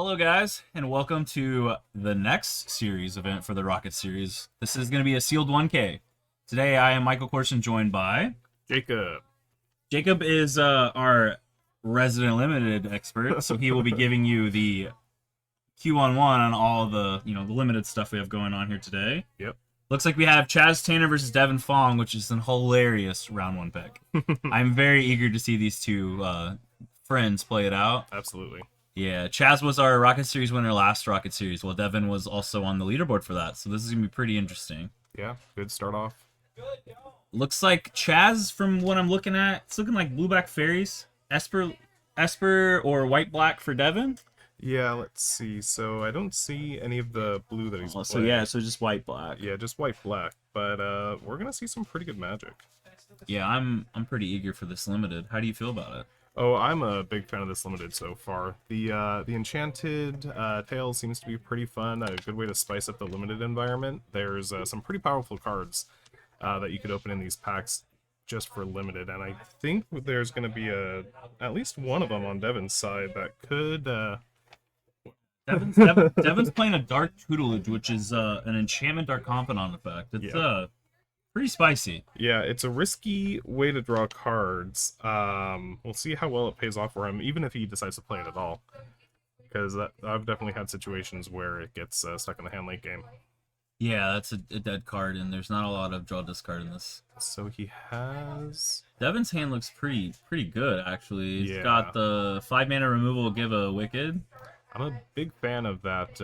Hello, guys, and welcome to the next series event for the Rocket series. This is going to be a sealed 1K. Today, I am Michael Corson, joined by Jacob. Jacob is our resident limited expert, so he will be giving you the Q-on-1 on all the the limited stuff we have going on here today. Yep. Looks like we have Chaz Tanner versus Devin Fong, which is an hilarious round one pick. I'm very eager to see these two friends play it out. Absolutely. Yeah, Chaz was our Rocket Series winner last Rocket Series, while Devin was also on the leaderboard for that, so this is going to be pretty interesting. Yeah, good start off. Looks like Chaz, from what I'm looking at, it's looking like Blue-Black Fairies, Esper or White-Black for Devin. Yeah, let's see. So I don't see any of the blue that he's playing. So just White-Black. Yeah, just white-black. But we're going to see some pretty good magic. Yeah, I'm pretty eager for this limited. How do you feel about it? Oh, I'm a big fan of this limited so far. The Enchanted Tale seems to be pretty fun, a good way to spice up the limited environment. There's some pretty powerful cards that you could open in these packs just for limited, and I think there's going to be at least one of them on Devin's side that could... Devin's playing a Dark Tutelage, which is an enchantment Dark Confidant effect. It's pretty spicy. Yeah, it's a risky way to draw cards. We'll see how well it pays off for him, even if he decides to play it at all. Because I've definitely had situations where it gets stuck in the hand late game. Yeah, that's a dead card, and there's not a lot of draw discard in this. So he has... Devin's hand looks pretty good, actually. He's Yeah. got the 5-mana removal, give a Wicked. I'm a big fan of that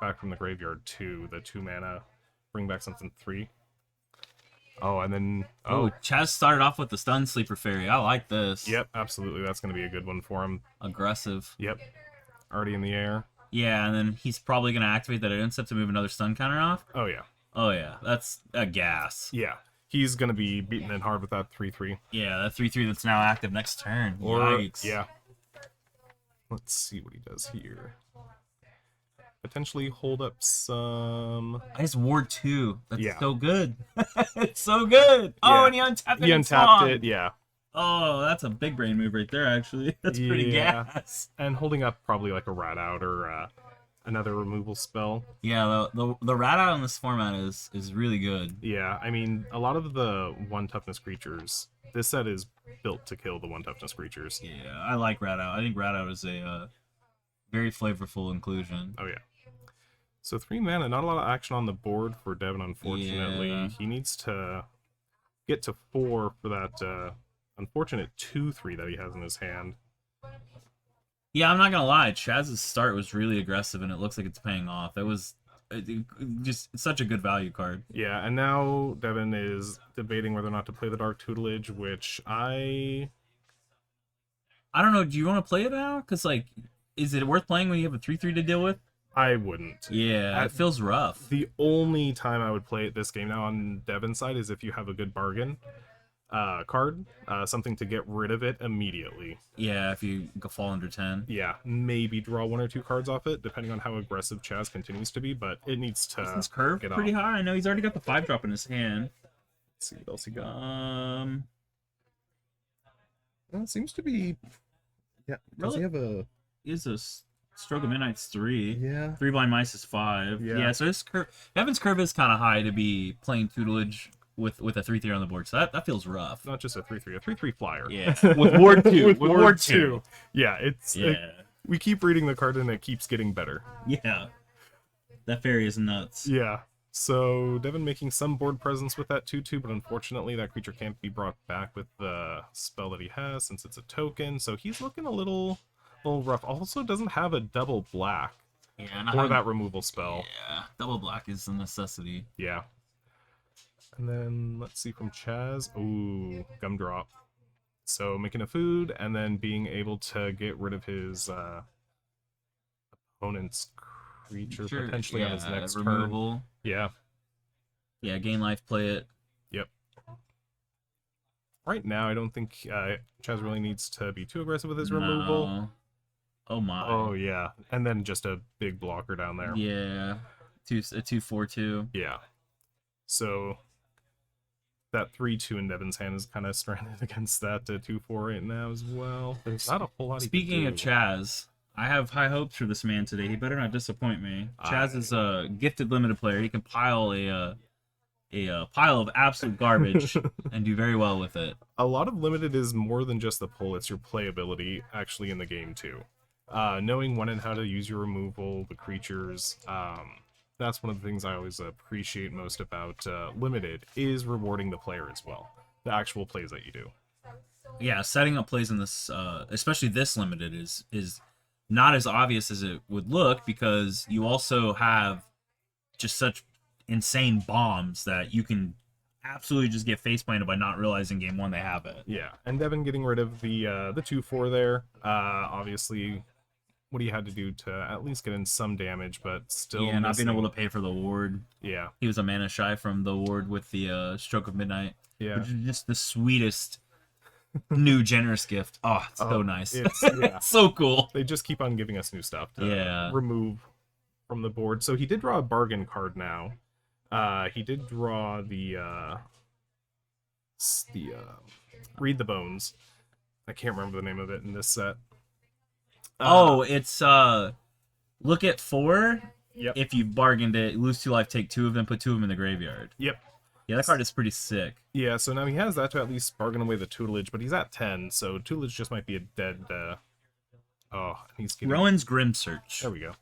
back from the graveyard too. The 2-mana, bring back something 3. Oh, and then... Oh, Chaz started off with the Stun Sleeper Fairy. I like this. Yep, absolutely. That's going to be a good one for him. Aggressive. Yep. Already in the air. Yeah, and then he's probably going to activate that insect to move another stun counter off. Oh, yeah. Oh, yeah. That's a gas. Yeah. He's going to be beating it hard with that 3-3. Yeah, that 3-3 that's now active next turn. Or, Yikes. yeah. Let's see what he does here. Potentially hold up some... I just Ward 2. That's Yeah. so good. It's so good. Oh, Yeah. and he untapped it. He untapped it, yeah. Oh, that's a big brain move right there, actually. That's pretty Yeah. gas. And holding up probably like a Rat Out or another removal spell. Yeah, the rat out in this format is really good. Yeah, I mean, a lot of the 1 toughness creatures, this set is built to kill the 1 toughness creatures. Yeah, I like rat out. I think rat out is a very flavorful inclusion. Oh, yeah. So 3 mana, not a lot of action on the board for Devin, unfortunately. Yeah. He needs to get to 4 for that unfortunate 2-3 that he has in his hand. Yeah, I'm not gonna lie. Chaz's start was really aggressive, and it looks like it's paying off. It was just such a good value card. Yeah, and now Devin is debating whether or not to play the Dark Tutelage, which I don't know. Do you want to play it now? Because, like, is it worth playing when you have a 3-3 to deal with? wouldn't. Yeah, it feels rough. The only time I would play it this game now on Devin's side is if you have a good bargain card, something to get rid of it immediately. Yeah, if you go fall under 10. Yeah, maybe draw 1 or 2 cards off it, depending on how aggressive Chaz continues to be, but it needs to Is his curve get pretty off. high? I know he's already got the 5-drop in his hand. Let's see what else he got. Well, It seems to be... Yeah, does he have a... is a Stroke of Midnight's 3. Yeah. 3 Blind Mice is 5. Yeah. So his curve, Devin's curve is kind of high to be playing tutelage with a 3-3 on the board. So that feels rough. Not just a 3-3, a 3-3 flyer. Yeah. With Ward 2. With with Ward 2. Yeah, it's... Yeah. we keep reading the card and it keeps getting better. Yeah. That fairy is nuts. Yeah. So Devin making some board presence with that 2-2, but unfortunately that creature can't be brought back with the spell that he has since it's a token. So he's looking a little rough. Also doesn't have a double black Yeah. or that removal spell. Yeah. Double black is a necessity. Yeah. And then let's see from Chaz. Ooh, Gumdrop. So making a food and then being able to get rid of his opponent's creature potentially on his next removal. turn. Yeah. Yeah, gain life, play it. Yep. Right now, I don't think Chaz really needs to be too aggressive with his removal. No. Oh my. Oh, yeah. And then just a big blocker down there. Yeah. A 2/4/2. Yeah. So that 3-2 in Devin's hand is kind of stranded against that 2-4 right now as well. There's not a whole lot he can Speaking of do. Chaz, I have high hopes for this man today. He better not disappoint me. Chaz is a gifted limited player. He can pile a pile of absolute garbage and do very well with it. A lot of limited is more than just the pull, it's your playability actually in the game too. Knowing when and how to use your removal, the creatures, that's one of the things I always appreciate most about limited, is rewarding the player as well. The actual plays that you do. Yeah, setting up plays in this, especially this limited, is not as obvious as it would look, because you also have just such insane bombs that you can absolutely just get face planted by not realizing game one they have it. Yeah, and Devin getting rid of the 2/4 there, obviously what he had to do to at least get in some damage, but still Yeah, not being able to pay for the ward. Yeah. He was a mana shy from the ward with the Stroke of Midnight. Yeah. Which is just the sweetest new generous gift. Oh, it's so nice. It's so cool. They just keep on giving us new stuff to Yeah. remove from the board. So he did draw a bargain card now. He did draw the Read the Bones. I can't remember the name of it in this set. It's look at 4. Yep. If you bargained it, lose 2 life, take 2 of them, put 2 of them in the graveyard. Yep. Yeah, that card is pretty sick. Yeah, so now he has that to at least bargain away the tutelage, but he's at 10, so tutelage just might be a dead. He's getting... Rowan's Grim Search. There we go.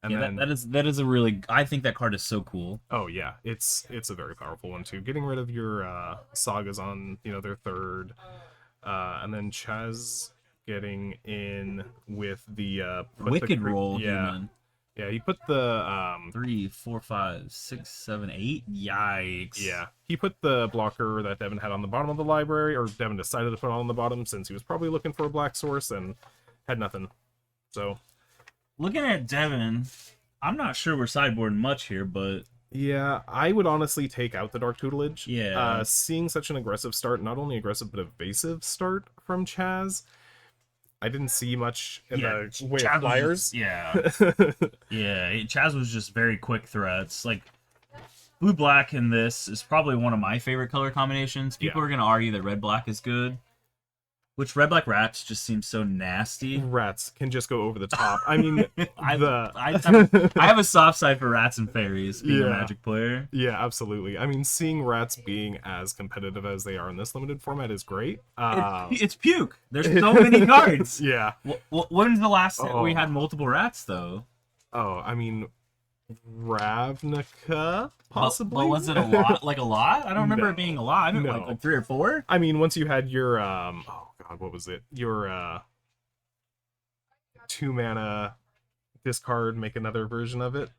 And yeah, then... that is a really. I think that card is so cool. Oh yeah, it's a very powerful one too. Getting rid of your sagas on their third, and then Chaz getting in with the Wicked Roll. Yeah, human. Yeah. He put the 3, 4, 5, 6, 7, 8. Yikes. Yeah, he put the blocker that Devin had on the bottom of the library, or Devin decided to put on the bottom since he was probably looking for a black source and had nothing. So. Looking at Devin, I'm not sure we're sideboarding much here, but... Yeah, I would honestly take out the Dark Tutelage. Yeah. Seeing such an aggressive start, not only aggressive, but evasive start from Chaz, I didn't see much in the way of flyers. Chaz was just very quick threats. Like, blue-black in this is probably one of my favorite color combinations. People are going to argue that red-black is good. Which red-black rats just seems so nasty. Rats can just go over the top. I mean, I have a soft side for rats and fairies being a Magic player. Yeah, absolutely. I mean, seeing rats being as competitive as they are in this limited format is great. It's puke. There's so many cards. Yeah. When's the last time we had multiple rats, though? Oh, I mean, Ravnica, possibly. But was it a lot? Like a lot? I don't remember it being a lot. I mean, like 3 or 4. I mean, once you had your what was it? Your 2 mana discard, make another version of it.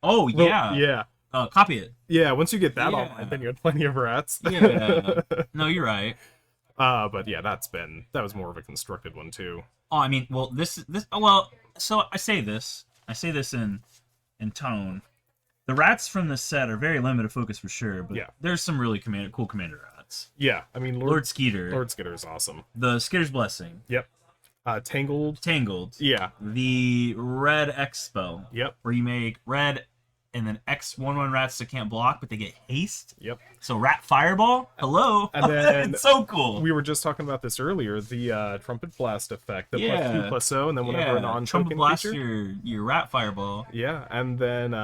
Oh yeah, yeah. Copy it. Yeah, once you get that online, then you had plenty of rats. Yeah. No, you're right. But yeah, that was more of a constructed one too. Oh, I mean, well, so I say this in tone. The rats from this set are very limited focus for sure, but there's some really cool commander rats. Yeah, I mean, Lord Skeeter. Lord Skeeter is awesome. The Skitter's Blessing. Yep. Tangled. Yeah. The red X spell. Yep. Where you make red and then X 1/1 rats that can't block, but they get haste. Yep. So Rat Fireball. Hello. And then it's so cool. We were just talking about this earlier. The Trumpet Blast effect. The +2/+0, and then whenever an on-token Trumpet Blast creature. your Rat Fireball. Yeah, and then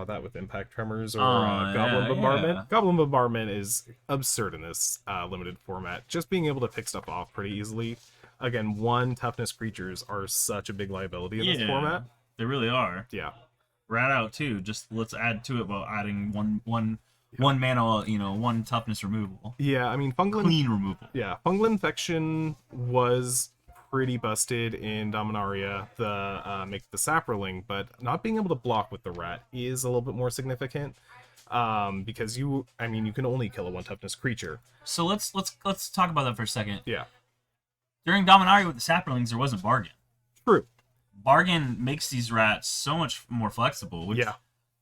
that with Impact Tremors or Goblin Bombardment. Yeah. Goblin Bombardment is absurd in this limited format. Just being able to pick stuff off pretty easily. Again, 1 toughness creatures are such a big liability in this format. They really are. Yeah. Rat out too. Just let's add to it while adding one mana, 1 toughness removal. Yeah, I mean clean removal. Yeah, Fungal Infection was pretty busted in Dominaria, the make the Saproling, but not being able to block with the rat is a little bit more significant. Because you can only kill a 1 toughness creature. So let's talk about that for a second. Yeah. During Dominaria with the Saprolings, there wasn't Bargain. True. Bargain makes these rats so much more flexible. Which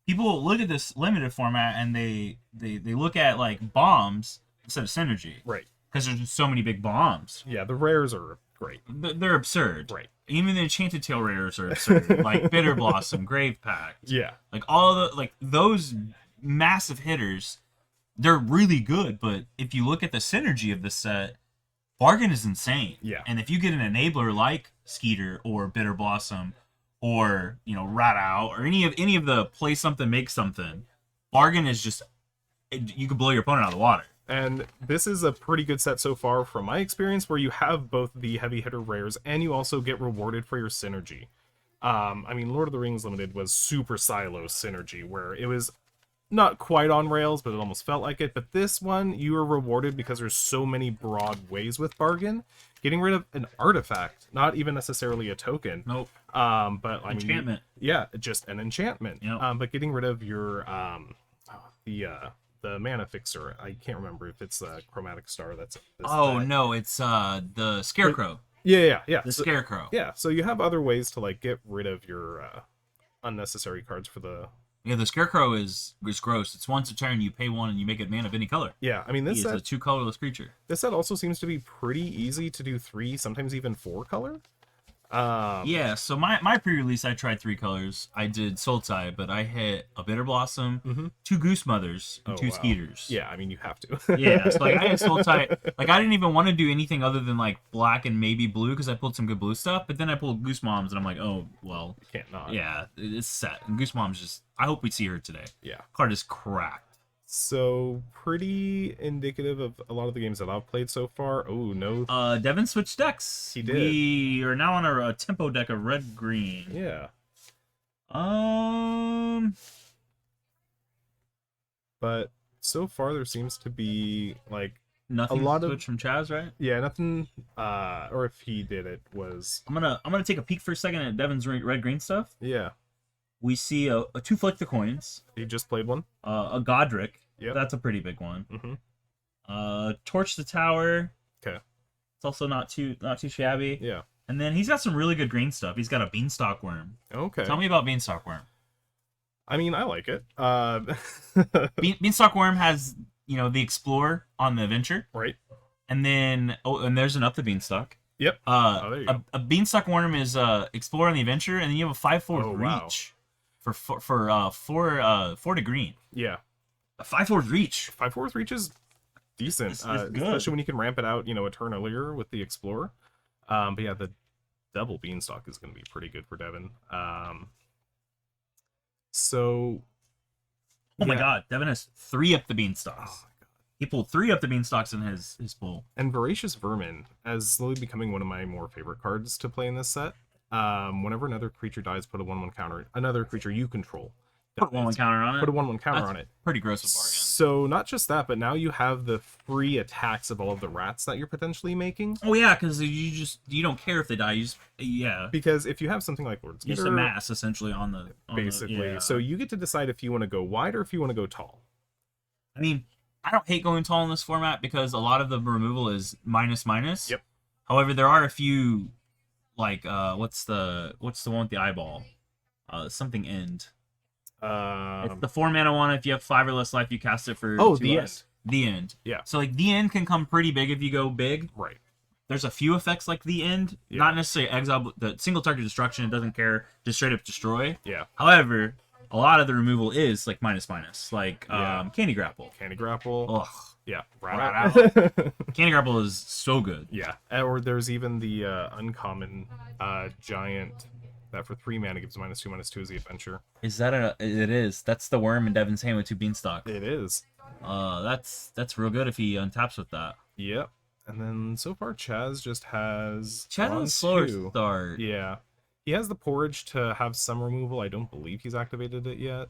people look at this limited format and they look at like bombs instead of synergy. Right. Because there's just so many big bombs. Yeah, the rares are great. They're absurd. Right. Even the Enchanted Tail rares are absurd. Like Bitter Blossom, Grave Pact. Yeah. Like all the those massive hitters, they're really good. But if you look at the synergy of the set, Bargain is insane. Yeah. And if you get an enabler like Skeeter or Bitter Blossom or Rat Out or any of the play something make something. Bargain is just you could blow your opponent out of the water. And this is a pretty good set so far from my experience, where you have both the heavy hitter rares and you also get rewarded for your synergy. I mean, Lord of the Rings Limited was super silo synergy, where it was not quite on rails, but it almost felt like it. But this one, you are rewarded because there's so many broad ways with Bargain. Getting rid of an artifact, not even necessarily a token. Nope. But I mean, enchantment. Yeah, just an enchantment. Yep. But getting rid of your the mana fixer. I can't remember if it's the chromatic star. No, it's the Scarecrow. Yeah. The Scarecrow. Yeah, so you have other ways to like get rid of your unnecessary cards for the. Yeah, the Scarecrow is gross. It's once a turn, you pay 1 and you make it mana of any color. Yeah, I mean this set, is a 2 colorless creature. This set also seems to be pretty easy to do 3, sometimes even 4 color. Yeah, so my pre-release, I tried 3 colors. I did Sultai, but I hit a Bitter Blossom, 2 Goose Mothers, and 2 Skeeters. Yeah, I mean, you have to. Yeah, so like I hit Sultai. Like I didn't even want to do anything other than like black and maybe blue because I pulled some good blue stuff. But then I pulled Goose Moms, and I'm like, oh well, you can't not. Yeah, it's set. And Goose Moms just, I hope we see her today. Yeah, card is cracked. So pretty indicative of a lot of the games that I've played so far. Oh no. Devin switched decks. He did. We are now on a tempo deck of red green. Yeah. But so far there seems to be like nothing a lot switch from Chaz, right? Yeah, nothing. Or if he did, it was. I'm gonna take a peek for a second at Devin's red green stuff. Yeah. We see a 2 Flick the Coins. He just played one. A Godric. Yep. That's a pretty big one. Mm-hmm. Torch the Tower. Okay. It's also not too shabby. Yeah. And then he's got some really good green stuff. He's got a Beanstalk Worm. Okay. Tell me about Beanstalk Worm. I mean, I like it. Beanstalk Worm has, the Explorer on the Adventure. Right. And then, and there's an Up the Beanstalk. Yep. There you go. A Beanstalk Worm is Explorer on the Adventure, and then you have a 5/4 reach for 4 to green. Yeah. A 5/4 reach. 5/4 reach is decent, It's good. especially when you can ramp it out, a turn earlier with the Explorer. But yeah, the double Beanstalk is going to be pretty good for Devin. So. Oh my God, Devin has 3 Up the Beanstalks. Oh my God. He pulled 3 Up the Beanstalks in his pull. And Voracious Vermin is slowly becoming one of my more favorite cards to play in this set. Whenever another creature dies, put a 1/1 counter. Another creature you control. Put a 1/1 counter on it. Put a 1/1 counter on it. Pretty gross of bargain. So not just that, but now you have the free attacks of all of the rats that you're potentially making. Oh yeah, because you don't care if they die. Because if you have something like Lord Skeeter, just a mass essentially on the basically. So you get to decide if you want to go wide or if you want to go tall. I mean, I don't hate going tall in this format because a lot of the removal is minus. Yep. However, there are a few, like what's the one with the eyeball? Something end. It's the 4 mana one. If you have 5 or less life, you cast it for 2 the life. end. The end. Yeah. So like the end can come pretty big if you go big. Right. There's a few effects like the end, not necessarily exile, the single target destruction. It doesn't care, just straight up destroy. Yeah. However, a lot of the removal is like minus, like Candy Grapple. Candy Grapple. Ugh. Yeah. Rat out. Candy Grapple is so good. Yeah. Or there's even the uncommon giant that for 3 mana gives -2/-2 as the adventure. Is that it is. That's the worm in Devin's hand with 2 beanstalk. It is. That's real good if he untaps with that. Yep. And then so far Chaz just has a slower start. Yeah. He has the porridge to have some removal. I don't believe he's activated it yet.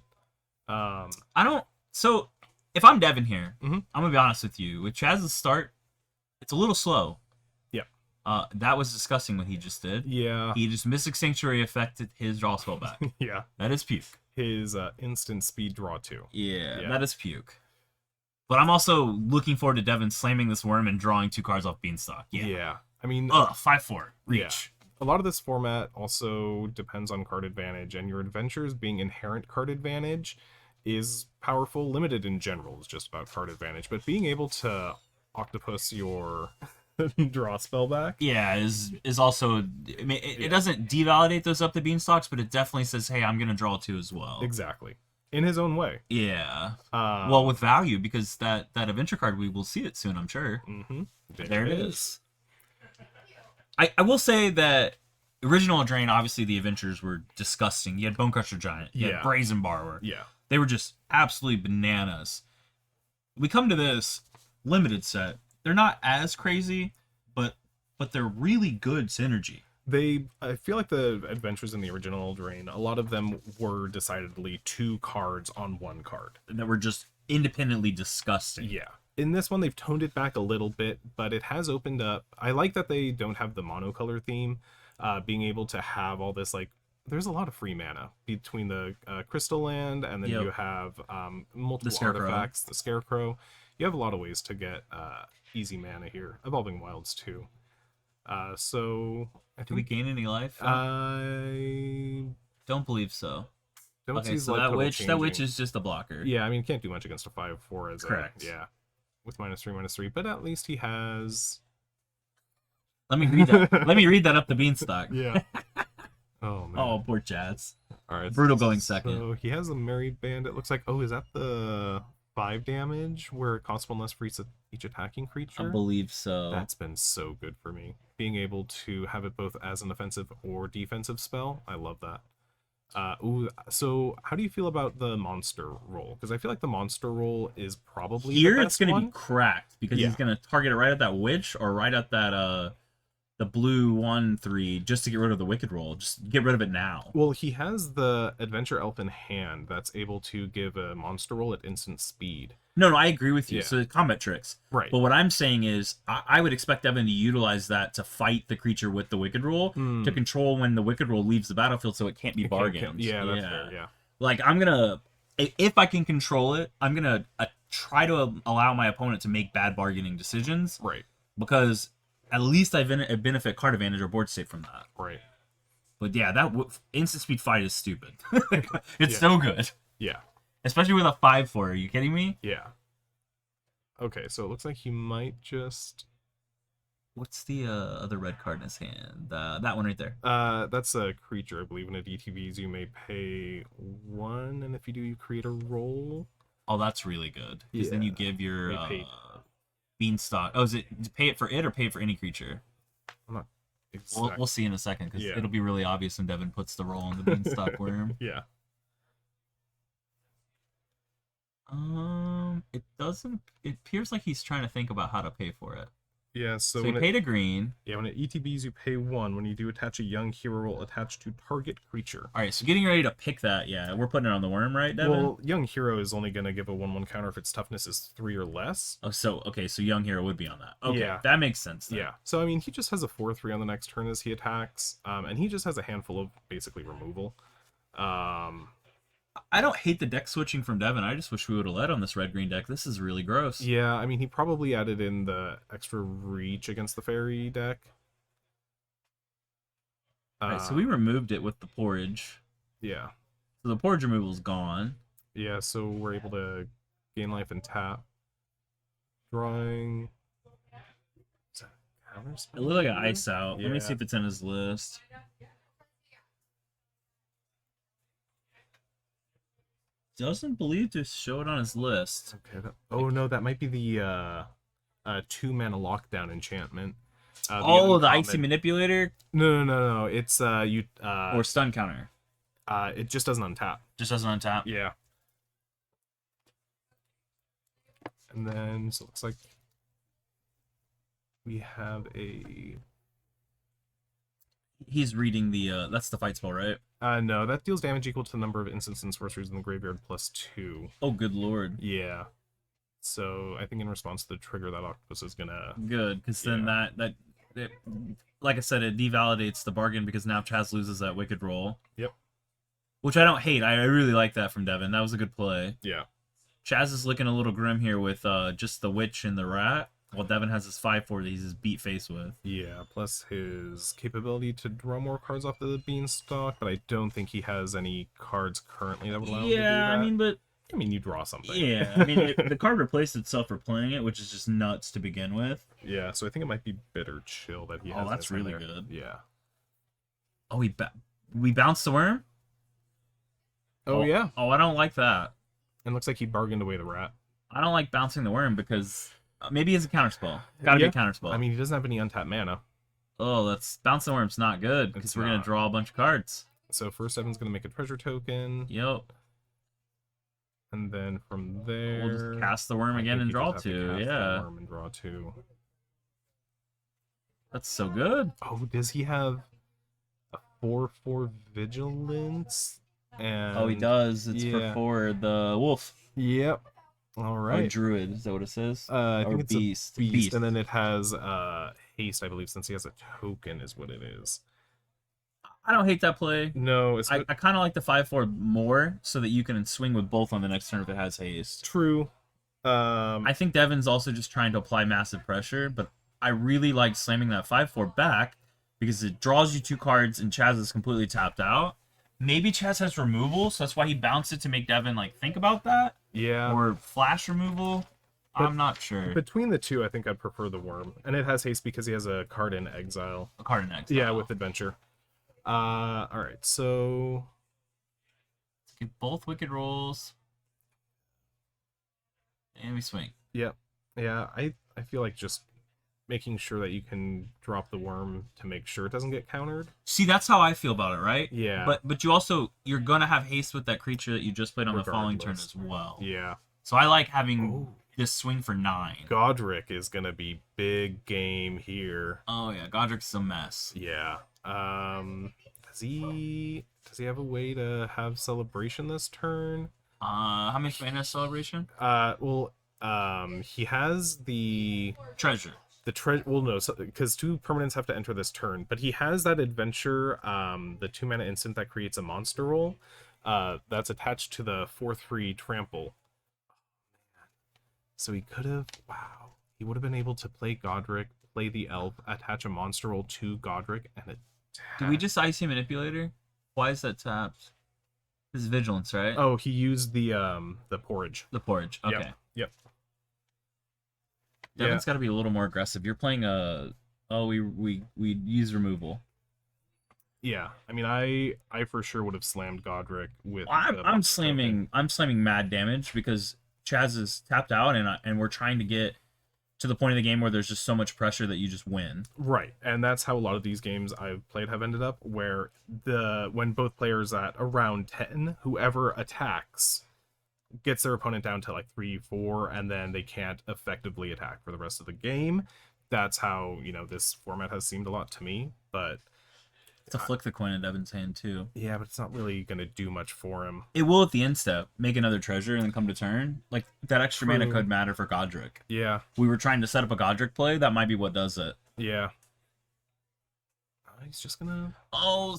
So if I'm Devin here, Mhm. I'm gonna be honest with you. With Chaz's start, it's a little slow. Yep. That was disgusting what he just did. Yeah. He just Mystic Sanctuary affected his draw spell back. Yeah. That is puke. His instant speed draw too. Yeah, that is puke. But I'm also looking forward to Devin slamming this worm and drawing 2 cards off Beanstalk. Yeah. I mean, 5/4 reach. Yeah. A lot of this format also depends on card advantage, and your adventures being inherent card advantage is powerful. Limited in general is just about card advantage, but being able to octopus your draw spell back, is also. I mean, it doesn't devalidate those up the Beanstalks, but it definitely says, "Hey, I'm gonna draw 2 as well." Exactly. In his own way. Yeah. Well, with value, because that adventure card, we will see it soon, I'm sure. Mm-hmm. There it is. I will say that Original Eldraine, obviously the adventures were disgusting. You had Bone Crusher Giant, you had Brazen Borrower. Yeah. They were just absolutely bananas. We come to this limited set. They're not as crazy, but they're really good synergy. I feel like the adventures in the original Eldraine, a lot of them were decidedly 2 cards on 1 card. That were just independently disgusting. Yeah. In this one, they've toned it back a little bit, but it has opened up. I like that they don't have the monocolor theme. Being able to have all this, like, there's a lot of free mana between the Crystal Land, and then you have multiple artifacts, the Scarecrow. You have a lot of ways to get easy mana here. Evolving Wilds, too. So I think do we gain any life? I don't believe so. Don't see so that witch is just a blocker. Yeah, I mean, can't do much against a 5/4 as correct. With -3/3, but at least he has. Let me read that. Let me read that up the beanstalk. Yeah. Oh man. Oh, poor Chaz. All right. Brutal going second. So he has a Merry Band. It looks like. Oh, is that the 5 damage where it costs 1 less for each attacking creature? I believe so. That's been so good for me. Being able to have it both as an offensive or defensive spell. I love that. So how do you feel about the monster roll? Because I feel like the monster roll is probably here the it's going to be cracked because Yeah. he's going to target it right at that witch or right at that the blue 1/3 just to get rid of the wicked roll. Just get rid of it now. Well, he has the Adventure Elf in hand that's able to give a monster roll at instant speed. No, I agree with you. Yeah. So combat tricks. Right. But what I'm saying is I would expect Evan to utilize that to fight the creature with the wicked roll to control when the wicked roll leaves the battlefield so it can't be bargained. Yeah, that's fair, yeah. Like, I'm going to, if I can control it, I'm going to try to allow my opponent to make bad bargaining decisions. Right. Because at least I benefit card advantage or board state from that. Right. But yeah, that instant speed fight is stupid. It's so good. Yeah. Especially with a 5/4. Are you kidding me? Yeah. Okay, so it looks like he might just... What's the other red card in his hand? That one right there. That's a creature, I believe. In a DTVs, you may pay 1, and if you do, you create a roll. Oh, that's really good. Because then you give your beanstalk. Oh, is it pay it for it or pay it for any creature? I'm not exact. We'll see in a second because it'll be really obvious when Devin puts the roll on the beanstalk worm. Yeah. It doesn't. It appears like he's trying to think about how to pay for it. Yeah, so he paid a green. Yeah, when it ETBs, you pay 1. When you do attach a young hero roll attached to target creature. All right, so getting ready to pick that. Yeah, we're putting it on the worm, right, Devin? Well, young hero is only going to give a 1/1 counter if its toughness is 3 or less. Oh, so young hero would be on that. Okay, Yeah. that makes sense. Then. Yeah. So I mean, he just has a 4/3 on the next turn as he attacks, and he just has a handful of basically removal. I don't hate the deck switching from Devin. I just wish we would have led on this red-green deck. This is really gross. Yeah, I mean, he probably added in the extra reach against the fairy deck. Alright, so we removed it with the porridge. Yeah. So the porridge removal's gone. Yeah, so we're able to gain life and tap. Drawing. Is that counter It looked like an ice out. Yeah. Let me see if it's in his list. Doesn't believe to show it on his list. Okay. Oh no, that might be the 2-mana lockdown enchantment. The icy manipulator. No. It's you. Or stun counter. It just doesn't untap. Just doesn't untap. Yeah. And then so it looks like we have a. He's reading the. That's the fight spell, right? No, that deals damage equal to the number of instants and sorceries in the graveyard +2. Oh, good lord. Yeah. So I think in response to the trigger, that octopus is gonna. Good, because then that like I said, it devalidates the bargain because now Chaz loses that wicked roll. Yep. Which I don't hate. I really like that from Devin. That was a good play. Yeah. Chaz is looking a little grim here with just the witch and the rat. While Devin has his 5/4 that he's just beat face with. Yeah, plus his capability to draw more cards off the beanstalk, but I don't think he has any cards currently that would allow him to do that. I mean, you draw something. Yeah, I mean, the card replaced itself for playing it, which is just nuts to begin with. Yeah, so I think it might be Bitter Chill that he has. Oh, that's really good. Yeah. Oh, we bounced the worm? Oh, yeah. Oh, I don't like that. And looks like he bargained away the rat. I don't like bouncing the worm because maybe it's a counterspell. Gotta be a counterspell. I mean, he doesn't have any untapped mana. Oh, that's bouncing worm's not good because It's we're gonna not. draw a bunch of cards. So first Evan's gonna make a treasure token, Yep. and then from We'll just there, cast the worm I again think and you draw just have to two. cast the Yeah. worm and draw two. That's so good. Oh, does he have a 4/4 vigilance? And Oh, he does. It's yeah. for the wolf. Yep. All Or right. druid. Is that what it says? I Or think it's beast. a beast, and then it has haste, I believe, since he has a token, is what it is. I don't hate that play. No, it's I kind of like the 5/4 more so that you can swing with both on the next turn if it has haste. true. I think Devin's also just trying to apply massive pressure, but I really like slamming that 5/4 back because it draws you 2 cards and Chaz is completely tapped out. Maybe Chaz has removal, so that's why he bounced it to make Devin like think about that. Yeah. Or flash removal. But I'm not sure. between the two, I think I'd prefer the worm, and it has haste because he has a card in exile. A card in exile. Yeah, with adventure. All right, so Let's get both wicked rolls. And we swing. yeah, I feel like just making sure that you can drop the worm to make sure it doesn't get countered. See, that's how I feel about it, right? Yeah. But you're gonna have haste with that creature that you just played on the following turn Regardless. as well. Yeah. So I like having Ooh. this swing for 9. Godric is gonna be big game here. Oh yeah, Godric's a mess. Yeah. Does he have a way to have celebration this turn? How many mana celebration? He has the Treasure. well, no, because 2 permanents have to enter this turn, but he has that adventure, the 2 mana instant that creates a monster roll, that's attached to the 4/3 trample. So he could have, wow, he would have been able to play Godric, play the elf, attach a monster roll to Godric, and attack. Did we just Icy Manipulator? Why is that tapped? This is Vigilance, right? Oh, he used the porridge. The Porridge. Okay. Yep. Devin's got to be a little more aggressive. You're playing a. Oh, we use removal. Yeah, I mean, I for sure would have slammed Godric with. I'm slamming mad damage because Chaz is tapped out and we're trying to get to the point of the game where there's just so much pressure that you just win. Right, and that's how a lot of these games I've played have ended up, where when both players at around 10, whoever attacks gets their opponent down to like 3-4, and then they can't effectively attack for the rest of the game. That's how, this format has seemed a lot to me, but To flick the coin in Devin's hand too. yeah, but it's not really going to do much for him. It will at the end step. Make another treasure and then come to turn. Like, that extra mana True. could matter for Godric. Yeah, We were trying to set up a Godric play. That might be what does it. yeah. He's just gonna... Oh,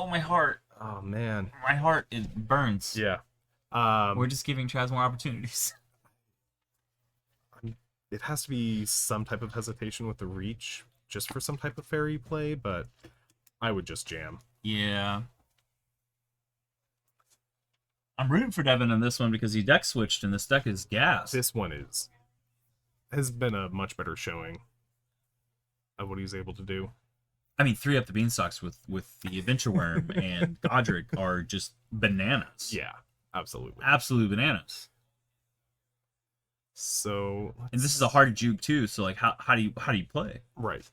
my heart. Oh, man. My heart, it burns. Yeah. We're just giving Chaz more opportunities. It has to be some type of hesitation with the reach, just for some type of fairy play, but I would just jam. Yeah. I'm rooting for Devin in this one because he deck switched and this deck is gas. This one has been a much better showing of what he's able to do. I mean, 3 up the beanstalks with the Adventure Worm and Godric are just bananas. Yeah, absolutely. Absolute bananas. So, And this is a hard juke too, so like how do you play? right.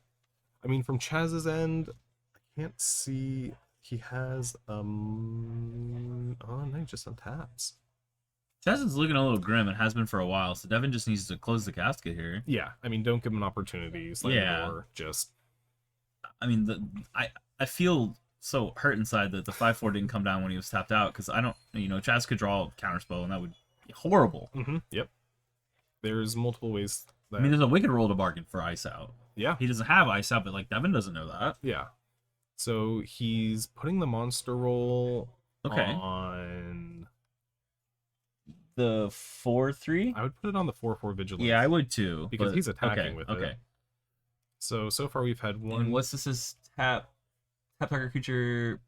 I mean, from Chaz's end, I can't see he has oh no, he just untaps. Chaz is looking a little grim and has been for a while, so Devin just needs to close the casket here. Yeah, I mean, don't give him an opportunity. Slam Yeah. or just I mean, I feel so hurt inside that the 5/4 didn't come down when he was tapped out because I don't, Chaz could draw a counterspell and that would be horrible. Yep. There's multiple ways that... I mean, there's a wicked roll to bargain for ice out. yeah. He doesn't have ice out, but like Devin doesn't know that. Yeah. So he's putting the monster roll Okay. on... The 4/3. I would put it on the 4/4 vigilance. Yeah, I would too. Because but- he's attacking okay, with okay. it. So far we've had one... And what's this? Is tap target creature.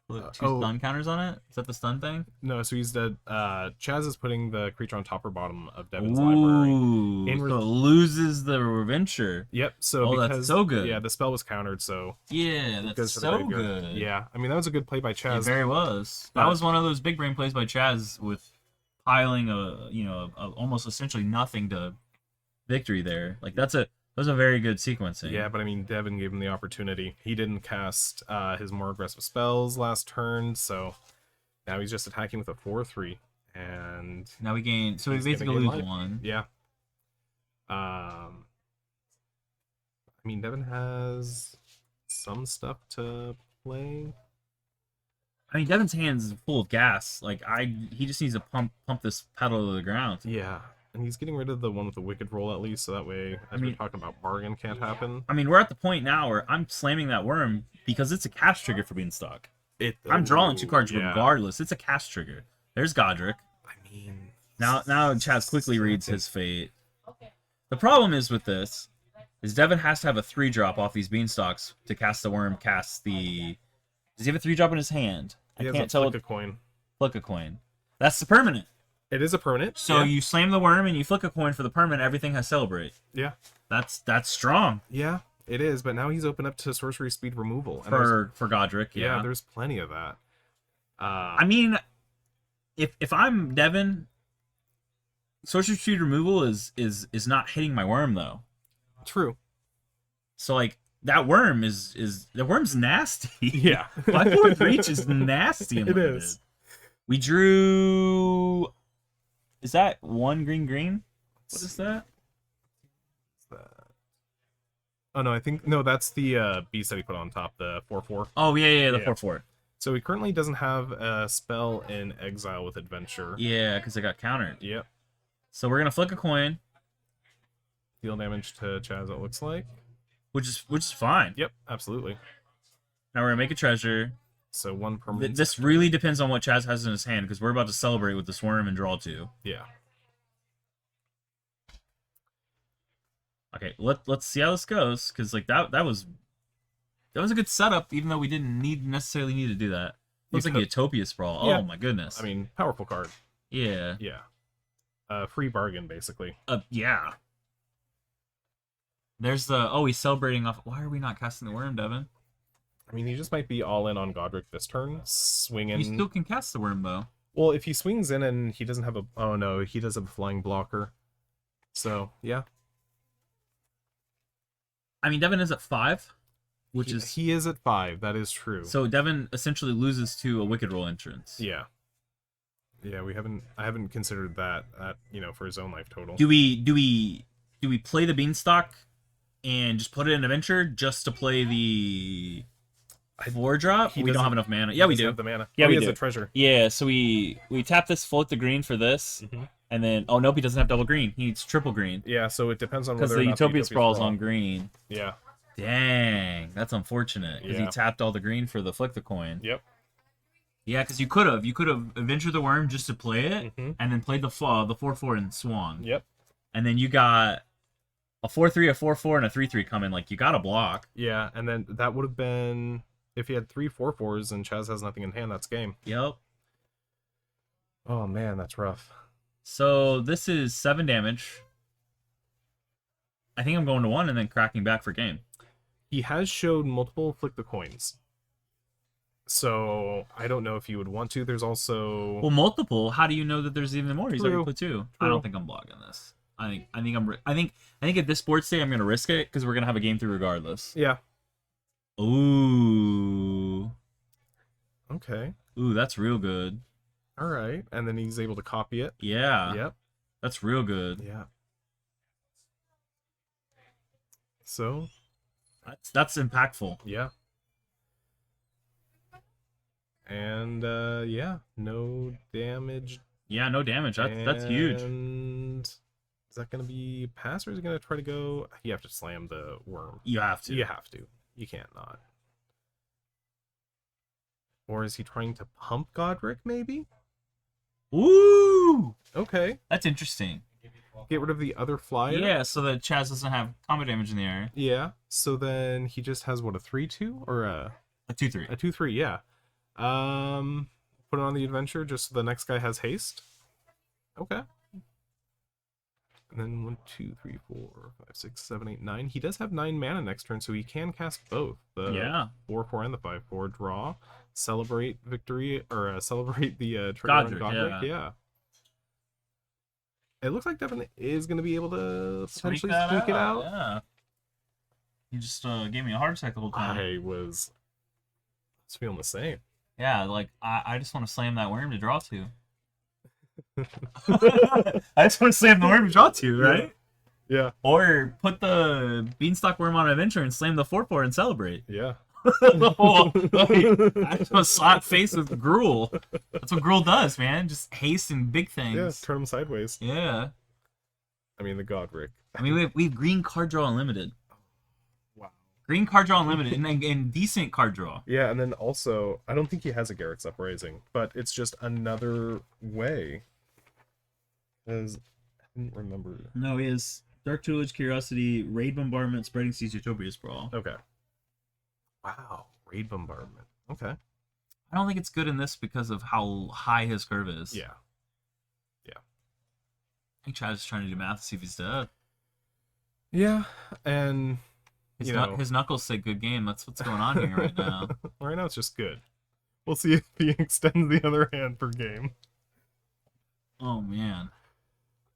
Put 2 oh. stun counters on it. Is that the stun thing? No, so he's dead. Chaz is putting the creature on top or bottom of Devin's library. Ooh, In so it loses the Reventure. Yep. So Oh, because, that's so good. Yeah, the spell was countered, so Yeah, it that's goes to the so graveyard. good. Yeah, I mean that was a good play by It Chaz. very was. That was one of those big brain plays by Chaz with piling a almost essentially nothing to victory there. Like that's a That was a very good sequencing. Yeah, but I mean, Devin gave him the opportunity. He didn't cast his more aggressive spells last turn, so now he's just attacking with a 4/3, and Now we gain. So we he's gonna basically gain lose life. one. Yeah. I mean, Devin has some stuff to play. I mean, Devin's hands is full of gas. Like he just needs to pump this pedal to the ground. Yeah, and he's getting rid of the one with the wicked roll at least, so that way, as we're talking about, bargain can't happen. I mean, we're at the point now where I'm slamming that worm because it's a cast trigger for Beanstalk. I'm drawing 2 cards regardless. It's a cast trigger. There's Godric. I mean, now Chaz quickly reads his fate. The problem is with this is Devin has to have a 3-drop off these Beanstalks to cast the worm. Cast the. Does he have a 3-drop in his hand? I can't tell. Flick a coin. Flick a coin. That's the permanent. It is a permanent. So you slam the worm and you flick a coin for the permanent. Everything has celebrate. Yeah. That's strong. Yeah, it is. But now he's opened up to sorcery speed removal for Godric. Yeah, there's plenty of that. I mean, if I'm Devin, sorcery speed removal is not hitting my worm though. True. So like that worm the worm's nasty. Yeah. 5/4 reach is nasty. It is. We drew. Is that 1 green? What is that? Oh no, no, that's the beast that he put on top, the 4/4. Oh yeah, the 4/4. So he currently doesn't have a spell in exile with adventure. Yeah, because it got countered. Yep. So we're gonna flick a coin. Deal damage to Chaz, it looks like. Which is fine. Yep, absolutely. Now we're gonna make a treasure. So 1 permanent. This really depends on what Chaz has in his hand, because we're about to celebrate with this worm and draw 2. Yeah. Okay, let's see how this goes, because like that was a good setup, even though we didn't necessarily need to do that. Looks like a Utopia Sprawl. Yeah. Oh my goodness. I mean, powerful card. Yeah. Yeah. Free bargain, basically. Yeah. There's the... Oh, he's celebrating off... Why are we not casting the worm, Devin? I mean, he just might be all in on Godric this turn. Swinging... You still can cast the worm, though. Well, if he swings in and he doesn't have a... Oh, no, he does have a flying blocker. So, yeah. I mean, Devin is at 5, which is... He is at 5, that is true. So Devin essentially loses to a Wicked Roll entrance. Yeah. Yeah, I haven't considered that, for his own life total. Do we play the Beanstalk and just put it in Adventure just to play the 4-drop? We don't have enough mana. Yeah, we do. Have the mana. Yeah, we has do. a treasure. Yeah, so we tap this, float the green for this, and then... Oh, nope, he doesn't have double green. He needs triple green. Yeah, so it depends on because whether the or not Utopia Sprawl is on green. Yeah. Dang, that's unfortunate, because he tapped all the green for the Flick the Coin. Yep. Yeah, because you could have Adventured the Worm just to play it, and then played the 4/4 and swung. Yep. And then you got a 4/3, a 4/4, and a 3/3 coming. Like, you got a block. Yeah, and then that would have been... If he had 3 4/4s and Chaz has nothing in hand, that's game. Yep. Oh, man, that's rough. So, this is 7 damage. I think I'm going to 1 and then cracking back for game. He has showed multiple Flick the Coins. So, I don't know if you would want to. There's also... Well, multiple. How do you know that there's even more? He's already put 2. True. I don't think I'm blocking this. I think at this sports day I'm gonna risk it because we're gonna have a game 3 regardless. Yeah. Ooh. Okay. Ooh, that's real good. All right, and then he's able to copy it. Yeah. Yep. That's real good. Yeah. So. That's impactful. Yeah. And yeah, no damage. Yeah, no damage. That's huge. And is that gonna be pass, or is he gonna try to go? You have to slam the worm. You have to. You have to. You can't not. Or is he trying to pump Godric? Maybe. Ooh. Okay. That's interesting. Get rid of the other flyer. Yeah, so that Chaz doesn't have combat damage in the air. Yeah. So then he just has what, a 3/2 or a 2/3. A 2/3. Yeah. Put it on the adventure just so the next guy has haste. Okay. And then 1, 2, 3, 4, 5, 6, 7, 8, 9. He does have 9 mana next turn, so he can cast both. The 4/4 and the 5/4. Draw, celebrate victory, or celebrate the trigger on Godric. Yeah. It looks like Devin is going to be able to potentially sneak it out. Yeah. You just gave me a heart attack the whole time. I was feeling the same. Yeah, like I just want to slam that worm to draw 2. I just want to slam the worm to draw 2, right? Yeah. Or put the beanstalk worm on adventure and slam the 4/4 and celebrate. Yeah. Oh, I just want to slap face with Gruul. That's what Gruul does, man. Just haste and big things. Yeah, turn them sideways. Yeah. I mean, the Godric. I mean, we have green card draw unlimited. Wow. Green card draw unlimited and decent card draw. Yeah, and then also, I don't think he has a Garrett's Uprising, but it's just another way. Because I didn't remember. No, he has Dark Tutelage, Curiosity, Raid Bombardment, Spreading Seas, Utopia Sprawl. Okay. Wow, Raid Bombardment. Okay. I don't think it's good in this because of how high his curve is. Yeah. Yeah. I think Chad's trying to do math to see if he's dead. Yeah, and his knuckles say good game. That's what's going on here right now. Right now it's just good. We'll see if he extends the other hand per game. Oh man.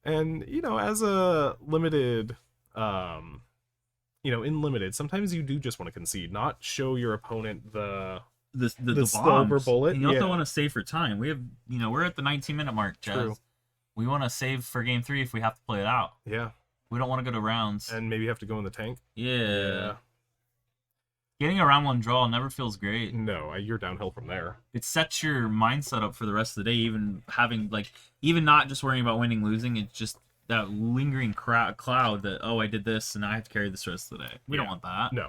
And as a limited, in limited, sometimes you do just want to concede, not show your opponent the silver bullet. And you also want to save for time. We have, we're at the 19-minute mark, Jazz. True. We want to save for game 3 if we have to play it out. Yeah. We don't want to go to rounds. And maybe you have to go in the tank. Yeah. Getting a round 1 draw never feels great. No, you're downhill from there. It sets your mindset up for the rest of the day, even having, even not just worrying about winning, losing. It's just that lingering cloud that, oh, I did this, and I have to carry this the rest of the day. We don't want that. No.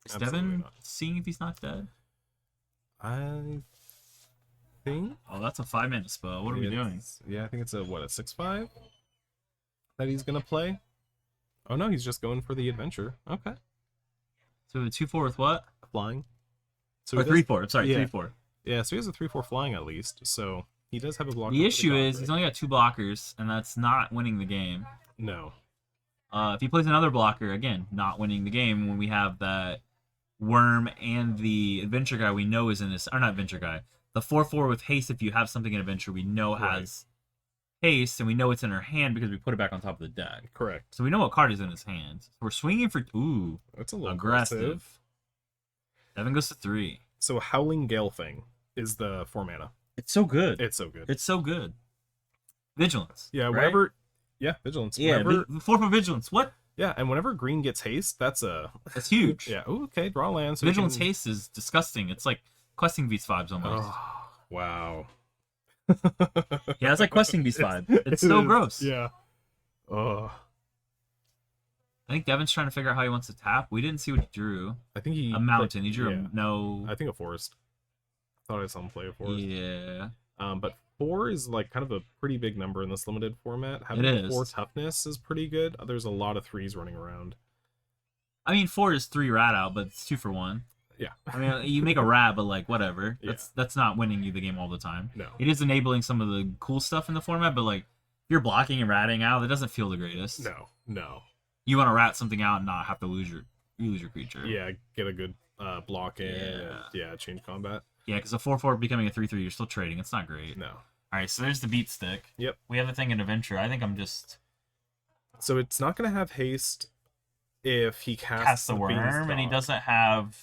Is Devin seeing if he's not dead? I think. Oh, that's a 5-minute spell. What are we doing? Yeah, I think it's a 6/5 that he's gonna play. Oh no, he's just going for the adventure. Okay. So the 2/4 with what? Flying. So 3/4. Sorry, yeah. 3/4. Yeah, so he has a 3/4 flying at least. So he does have a blocker. The issue is he's only got 2 blockers, and that's not winning the game. No. If he plays another blocker, again, not winning the game when we have that worm and the adventure guy we know is in this, or not adventure guy. The 4/4 with haste, if you have something in adventure we know has haste, and we know it's in her hand because we put it back on top of the deck. Correct. So we know what card is in his hand. So we're swinging for, ooh, that's a little aggressive. Devin goes to 3. So Howling Gale thing is the 4 mana. It's so good. It's so good. It's so good. Vigilance. Yeah, right? whenever. Yeah, Vigilance. Yeah, whenever, 4 for Vigilance. What? Yeah, and whenever green gets haste, that's huge. Yeah. Ooh, okay. Draw land. So Vigilance haste is disgusting. It's like Questing Beast vibes almost. Oh, wow. Yeah, it's like Questing Beast vibe. It's so gross. Yeah. Oh. I think Devin's trying to figure out how he wants to tap. We didn't see what he drew. I think he a mountain. He drew yeah. no. I think a forest. I thought I saw him play a forest. Yeah. But 4 is like kind of a pretty big number in this limited format. It is. 4 toughness is pretty good. There's a lot of 3s running around. I mean, 4 is 3 rat out, but it's 2 for 1. Yeah. I mean, you make a rat, but whatever. Yeah. That's not winning you the game all the time. No. It is enabling some of the cool stuff in the format, but if you're blocking and ratting out, that doesn't feel the greatest. No. You want to rat something out and not have to lose your creature. Yeah, get a good block in. Yeah. And, change combat. Yeah, because a 4/4 becoming a 3/3, you're still trading. It's not great. No. All right, so there's the beat stick. Yep. We have a thing in adventure. I think I'm just So it's not going to have haste if he casts the worm, and he doesn't have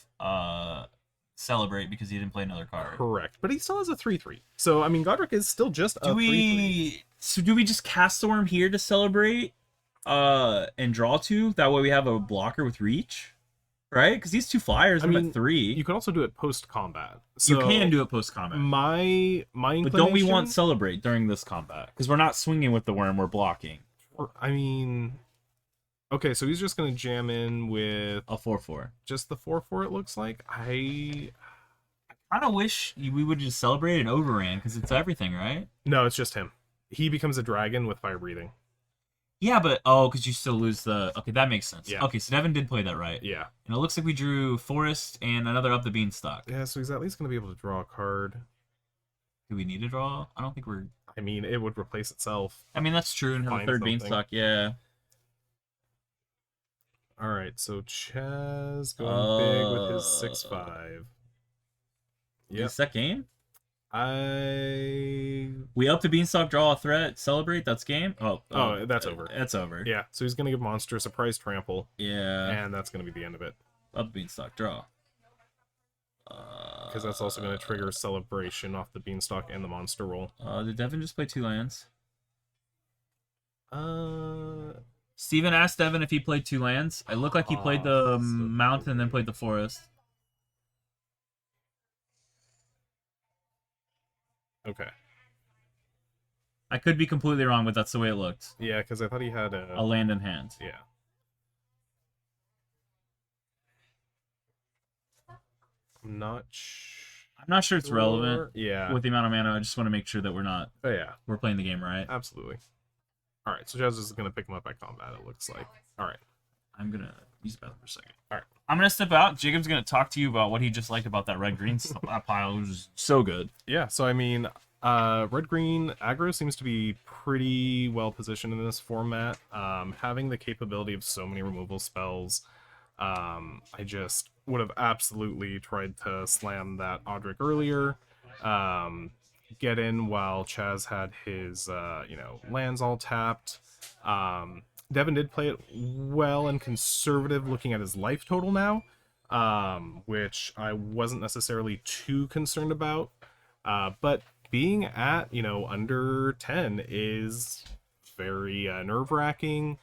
celebrate because he didn't play another card. Correct, but he still has a 3/3. So I mean, Godric is still just a 3/3. So do we just cast the worm here to celebrate, and draw 2? That way we have a blocker with reach, right? Because these 2 flyers, I'm at 3. You can also do it post combat. So you can do it post combat. My inclination, but don't we want celebrate during this combat? Because we're not swinging with the worm, we're blocking. I mean, okay, so he's just gonna jam in with A 4/4. just the 4/4. It looks like I kind of wish we would just celebrate and overran because it's everything, right? No, it's just him. He becomes a dragon with fire breathing. Yeah, but because you still lose the. Okay, that makes sense. Yeah. Okay, so Devin did play that right. Yeah. And it looks like we drew Forest and another Up the Beanstalk. Yeah, so he's at least gonna be able to draw a card. Do we need to draw? I don't think we're. I mean, it would replace itself. I mean, that's true. And have a Find third something. Beanstalk, yeah. All right, so Chaz going big with his 6/5. Is that game? I We up the Beanstalk, draw a threat, celebrate. That's game. Oh, that's over. That's over. Yeah, so he's going to give Monster a surprise trample. Yeah. And that's going to be the end of it. Up the Beanstalk, draw. Because that's also going to trigger celebration off the Beanstalk and the Monster roll. Did Devin just play 2 lands? Uh, Steven asked Devin if he played 2 lands. It looked like he played the mountain and then played the forest. Okay. I could be completely wrong, but that's the way it looked. Yeah, because I thought he had a land in hand. Yeah. I'm not sure it's relevant. Yeah. With the amount of mana, I just want to make sure that we're not. Oh yeah. We're playing the game right. Absolutely. All right. So Jazz is gonna pick him up at combat. It looks like. All right. I'm gonna use the bathroom for a second. All right. I'm gonna step out. Jacob's gonna talk to you about what he just liked about that red green pile. It was so good. Yeah. So I mean, red green aggro seems to be pretty well positioned in this format. Having the capability of so many removal spells. I just would have absolutely tried to slam that Audric earlier. Get in while Chaz had his, lands all tapped. Devin did play it well and conservative looking at his life total now, which I wasn't necessarily too concerned about. But being at, under 10 is very nerve-wracking.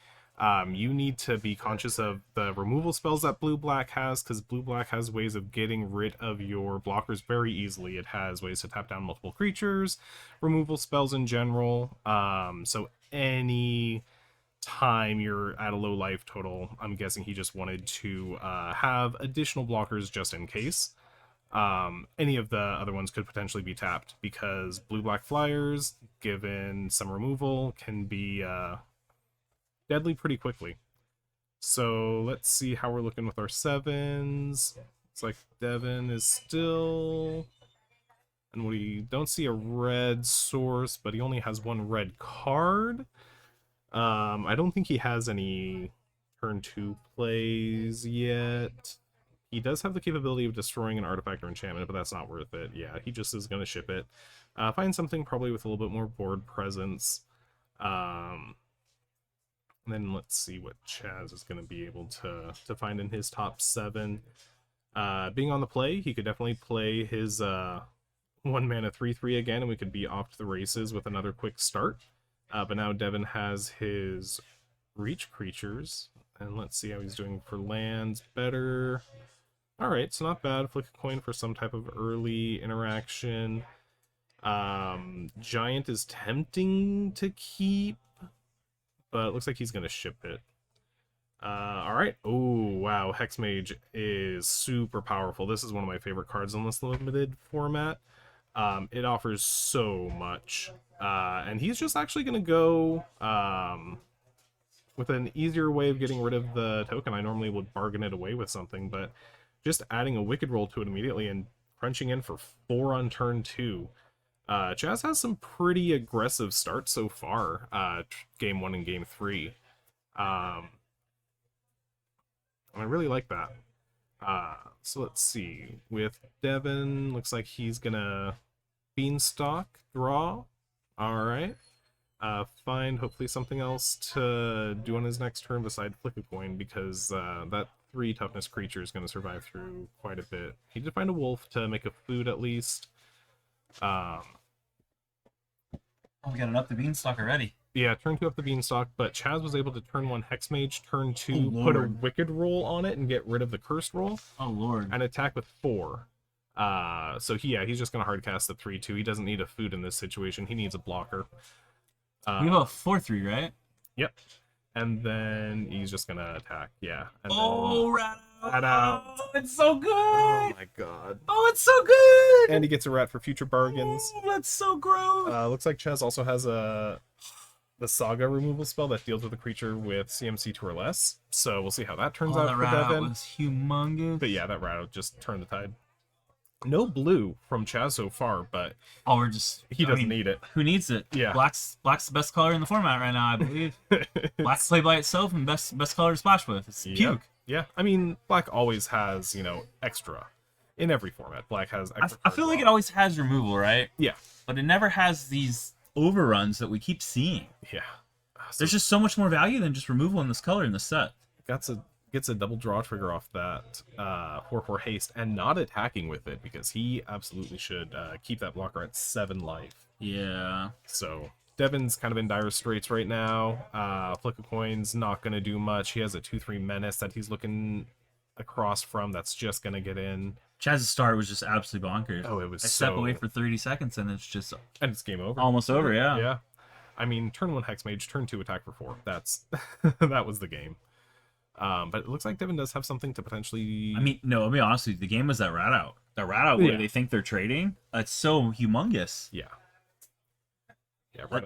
You need to be conscious of the removal spells that blue-black has, because blue-black has ways of getting rid of your blockers very easily. It has ways to tap down multiple creatures, removal spells in general. So any time you're at a low life total, I'm guessing he just wanted to have additional blockers just in case. Any of the other ones could potentially be tapped, because blue-black flyers, given some removal, can be deadly pretty quickly. So let's see how we're looking with our 7s. It's like Devin is still... And we don't see a red source, but he only has 1 red card. I don't think he has any turn 2 plays yet. He does have the capability of destroying an artifact or enchantment, but that's not worth it. Yeah, he just is going to ship it. Find something probably with a little bit more board presence. And then let's see what Chaz is going to be able to find in his top 7. Being on the play, he could definitely play his 1 mana 3/3 again, and we could be off to the races with another quick start. But now Devin has his reach creatures, and let's see how he's doing for lands. Better. Alright, so not bad. Flick a coin for some type of early interaction. Giant is tempting to keep, but it looks like he's going to ship it. Alright. Oh, wow. Hexmage is super powerful. This is one of my favorite cards in this limited format. It offers so much. And he's just actually going to go with an easier way of getting rid of the token. I normally would bargain it away with something, but just adding a Wicked Roll to it immediately and crunching in for 4 on turn 2. Chaz has some pretty aggressive starts so far, game 1 and game 3. I really like that. So let's see. With Devin, looks like he's gonna Beanstalk, draw. Alright. Find hopefully something else to do on his next turn beside Flick a Coin, because that 3 toughness creature is going to survive through quite a bit. He did find a wolf to make a food at least. Oh, we got an up the Beanstalk already. Yeah, turn 2 up the Beanstalk, but Chaz was able to turn 1 Hexmage, turn 2, put a Wicked Roll on it and get rid of the Cursed Roll. Oh, Lord. And attack with 4. So he's just going to hardcast the 3/2. He doesn't need a food in this situation. He needs a blocker. We have a 4/3, right? Yep. And then he's just going to attack. Yeah. And rat out. Oh, it's so good. Oh, my God. Oh, it's so good. And he gets a rat for future bargains. Oh, that's so gross. Looks like Chaz also has the Saga removal spell that deals with a creature with CMC 2 or less. So we'll see how that turns out that for rat Devin. Was humongous. But yeah, that rat just turned the tide. No blue from Chaz so far, but he doesn't need it. Who needs it? Yeah. Black's the best color in the format right now, I believe. Black's play by itself and best color to splash with. It's puke. Yeah, I mean, Black always has, extra. In every format, Black has extra. I feel like it always has removal, right? Yeah. But it never has these overruns that we keep seeing. Yeah. So There's just so much more value than just removal in this color in the set. gets a double draw trigger off that 4/4 haste and not attacking with it because he absolutely should keep that blocker at 7 life. Yeah. So Devin's kind of in dire straits right now. Flick a Coin's not going to do much. He has a 2/3 menace that he's looking across from that's just going to get in. Chaz's start was just absolutely bonkers. Oh, it was I step away for 30 seconds and it's just And it's game over. almost over, yeah. Yeah. I mean, turn 1 Hexmage, turn 2 attack for 4. That's that was the game. But it looks like Devin does have something to potentially... I mean, no, I'll be honest with you. The game was that rat out. That rat out where Yeah. they think they're trading. It's so humongous. Yeah. Yeah, right.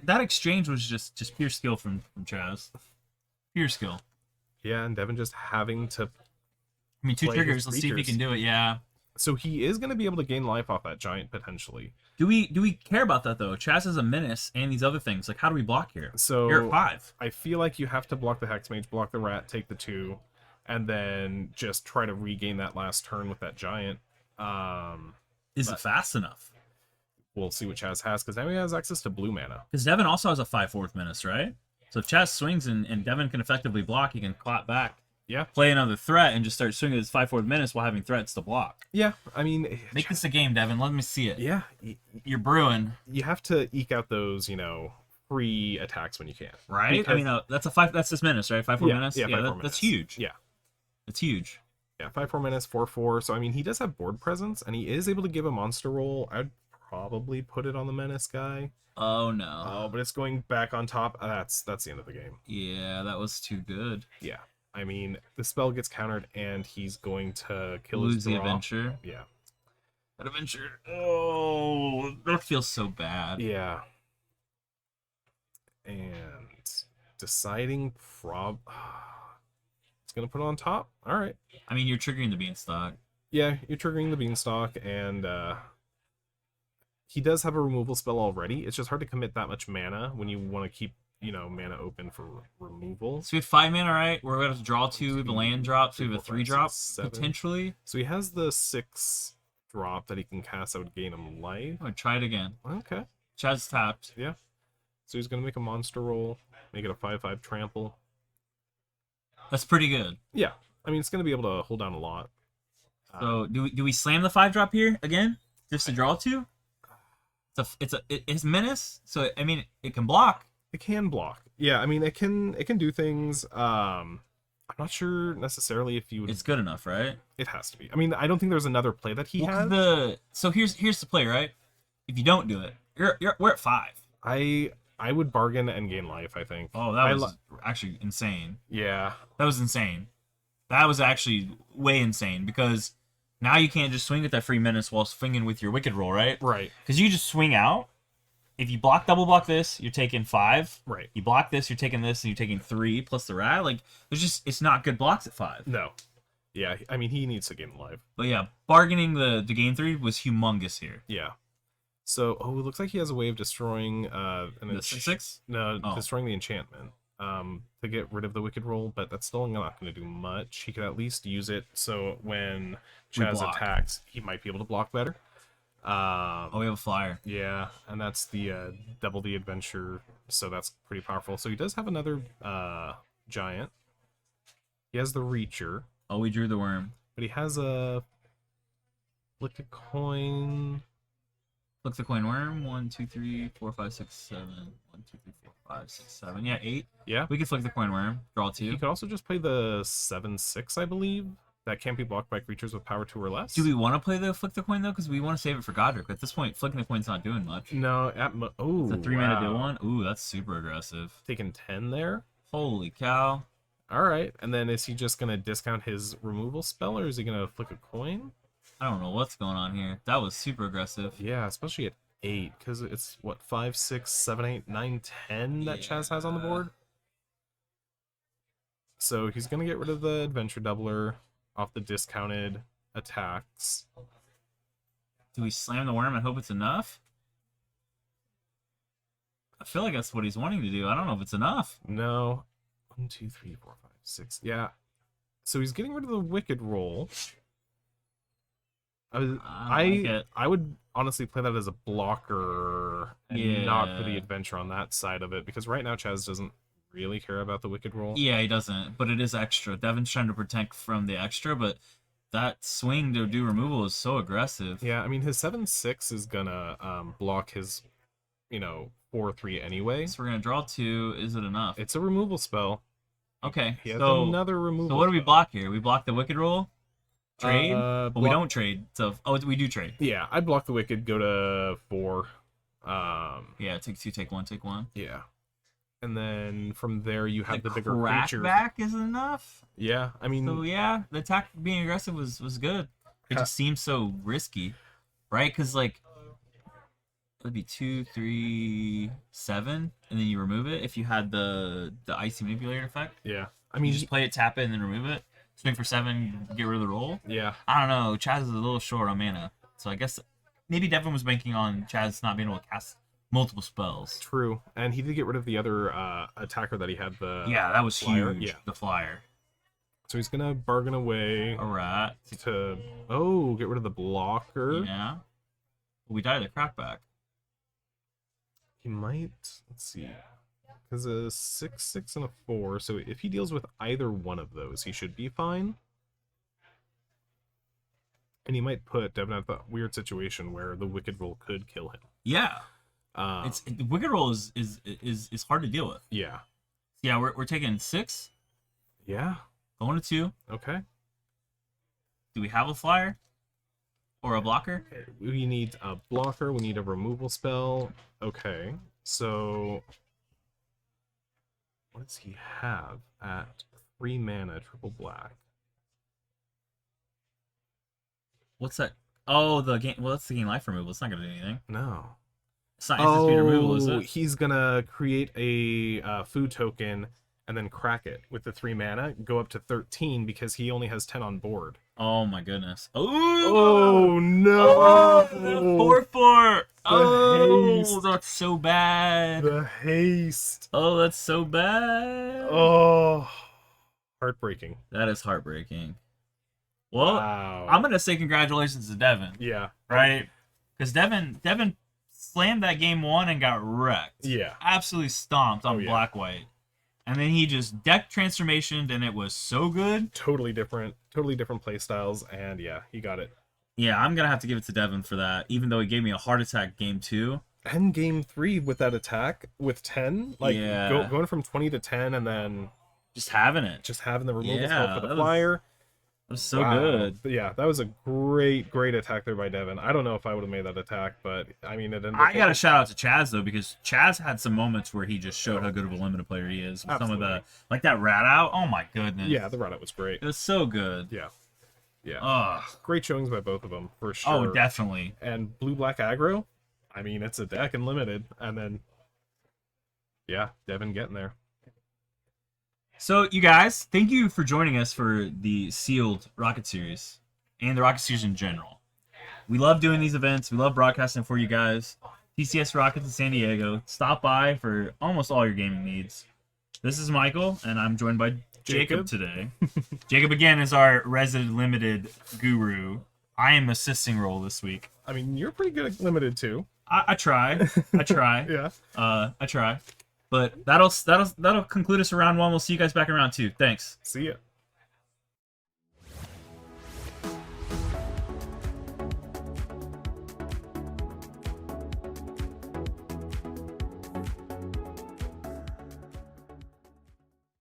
That exchange was just pure skill from Chaz. Pure skill. Yeah, and Devin just having to... I mean, 2 play triggers. his Let's see if he creatures. can do it. Yeah. So he is going to be able to gain life off that giant, potentially. Do we care about that, though? Chaz has a menace and these other things. Like, how do we block here? So You're at 5. I feel like you have to block the Hexmage, block the rat, take the 2, and then just try to regain that last turn with that giant. Is it fast enough? We'll see what Chaz has, because now he has access to blue mana. Because Devin also has a 5/4 menace, right? So if Chaz swings and Devin can effectively block, he can clap back, Yeah. play another threat, and just start swinging his 5/4 menace while having threats to block. Yeah, I mean... Make this a game, Devin. Let me see it. Yeah, You're brewing, you have to eke out those, free attacks when you can. right? Because- I mean, that's a 5. That's this menace, right? 5/4 menace. Yeah, 5/4 that's menace. huge. Yeah. It's huge. Yeah, 5/4 menace, 4/4. So, I mean, he does have board presence, and he is able to give a monster roll. I'd probably put it on the menace guy. Oh no. Oh, but it's going back on top. That's the end of the game. Yeah, that was too good. Yeah. I mean, the spell gets countered, and he's going to kill Lose his the draw. adventure. Yeah. That adventure. Oh, that feels so bad. Yeah. And deciding it's going to put it on top. All right. I mean, you're triggering the beanstalk. Yeah, you're triggering the beanstalk, and he does have a removal spell already. It's just hard to commit that much mana when you want to keep, mana open for removal. So we have 5 mana, right? We're going to draw 2. We have a land drop. So we have a 3 drop, 7. potentially. So he has the 6 drop that he can cast that would gain him life. I'm going to try it again. Okay. Chaz tapped. Yeah. So he's going to make a monster roll, make it a 5/5 trample. That's pretty good. Yeah. I mean, it's going to be able to hold down a lot. So do we slam the 5 drop here again? Just to draw 2? It's menace. So I mean, it can block. It can block. Yeah, I mean, it can do things. I'm not sure necessarily if you would... It's good enough, right? It has to be. I mean, I don't think there's another play that he has. So here's the play, right? If you don't do it, we're at 5. I would bargain and gain life, I think. Oh, that was actually insane. Yeah. That was insane. That was actually way insane because now you can't just swing at that free menace while swinging with your wicked roll, right? Right. Because you just swing out. If you double block this, you're taking 5. Right. You block this, you're taking this, and you're taking 3 plus the rat. Like, it's not good blocks at 5. No. Yeah, I mean, he needs to gain life. But yeah, bargaining the gain 3 was humongous here. Yeah. So, it looks like he has a way of destroying The 6/6? No, Oh. destroying the enchantment to get rid of the wicked roll, but that's still not going to do much. He could at least use it so when We Chaz block. attacks, he might be able to block better. Oh, we have a flyer. Yeah, and that's the double the adventure, so that's pretty powerful. So he does have another giant. He has the Reacher, Oh, we drew the worm. but he has a flick a coin. Look the coin worm. 1, 2, 3, 4, 5, 6, 7. 1, 2, 3, 4, 5, 6, 7. Yeah, 8. Yeah. We could flick the coin worm. Draw 2. He could also just play the 7/6, I believe. That can't be blocked by creatures with power 2 or less. Do we want to play the flick the coin though? Because we want to save it for Godric. At this point, flicking the coin's not doing much. No, It's a 3 mana deal one. Ooh, that's super aggressive. Taking 10 there. Holy cow! All right, and then is he just gonna discount his removal spell, or is he gonna flick a coin? I don't know what's going on here. That was super aggressive. Yeah, especially at 8, because it's what 5, 6, 7, 8, 9, 10 that Chaz has on the board. So he's gonna get rid of the adventure doubler off the discounted attacks. Do we slam the worm and hope it's enough? I feel like that's what he's wanting to do. I don't know if it's enough. No, 1, 2, 3, 4, 5, 6. Yeah. So he's getting rid of the wicked roll. I don't like it. I would honestly play that as a blocker and not for the adventure on that side of it, because right now Chaz doesn't really care about the wicked roll. Yeah, he doesn't, but it is extra. Devin's trying to protect from the extra, but that swing to do removal is so aggressive. Yeah, I mean, his 7/6 is gonna block his, 4/3 anyway. So we're gonna draw 2. Is it enough? It's a removal spell. Okay, He has so another removal. so what do we spell. block here? We block the wicked roll? Trade? But we block- don't trade. So we do trade. Yeah, I'd block the wicked, go to 4. Yeah, take 2, take 1, take 1. Yeah. And then from there you have the bigger crack creatures. back is enough. Yeah, I mean, So yeah, the attack being aggressive was good. It just seems so risky, right? Because like it'd be 2, 3, 7, and then you remove it if you had the icy manipulator effect. yeah. I You mean, just play it, tap it, and then remove it. Swing for 7, get rid of the roll. yeah. I don't know. Chaz is a little short on mana, so I guess maybe Devin was banking on Chaz not being able to cast multiple spells. True. And he did get rid of the other attacker that he had, the Yeah, that was flyer. huge. Yeah. The flyer. So he's gonna bargain away All right. to get rid of the blocker. Yeah. We died the crackback. He might, let's see, because a 6/6 and a 4. So if he deals with either one of those, he should be fine. And he might put Devin at that weird situation where the wicked roll could kill him. Yeah. The wicked roll is hard to deal with. Yeah. Yeah, we're taking 6, Yeah. going to 2. Okay. Do we have a flyer or a blocker? We need a blocker. We need a removal spell. Okay. So what does he have at 3 mana, triple black? What's that? Oh, the game. Well, that's the game life removal. It's not gonna do anything. No. It's not instant speed removal, is it? He's gonna create a food token and then crack it with the 3 mana, go up to 13 because he only has 10 on board. Oh my goodness. Oh no! Oh, 4/4. Oh, haste. that's so bad. The haste. Oh, that's so bad. Oh, heartbreaking. That is heartbreaking. Well, Wow. I'm gonna say congratulations to Devin, Yeah. right? Because Devin slammed that game 1 and got wrecked. Yeah. Absolutely stomped on Oh, yeah. black white, and then he just deck transformationed, and it was so good. Totally different play styles, and yeah, he got it. Yeah, I'm gonna have to give it to Devin for that, even though he gave me a heart attack game 2. And game 3 with that attack with 10, like Yeah. going from 20 to 10, and then Just having it. just having the removal Yeah, spell for the that was flyer. It was so Wow. good. But yeah, that was a great attack there by Devin. I don't know if I would have made that attack, but I mean, it ended up I got to shout out to Chaz though, because Chaz had some moments where he just showed how good of a limited player he is. With some of the, like that rat out. Oh my goodness. Yeah, the run out was great. It was so good. Yeah. Yeah. Ugh. Great showings by both of them, for sure. Oh, definitely. And blue-black aggro, I mean, it's a deck and limited. And then, yeah, Devin getting there. So, you guys, thank you for joining us for the Sealed Rocket Series and the Rocket Series in general. We love doing these events. We love broadcasting for you guys. TCS Rockets in San Diego. Stop by for almost all your gaming needs. This is Michael, and I'm joined by Jacob today. Jacob, again, is our resident limited guru. I am assisting role this week. I mean, you're pretty good at limited, too. I try. I try. Yeah. I try. But that'll conclude us for round 1. We'll see you guys back in round 2. Thanks. See ya.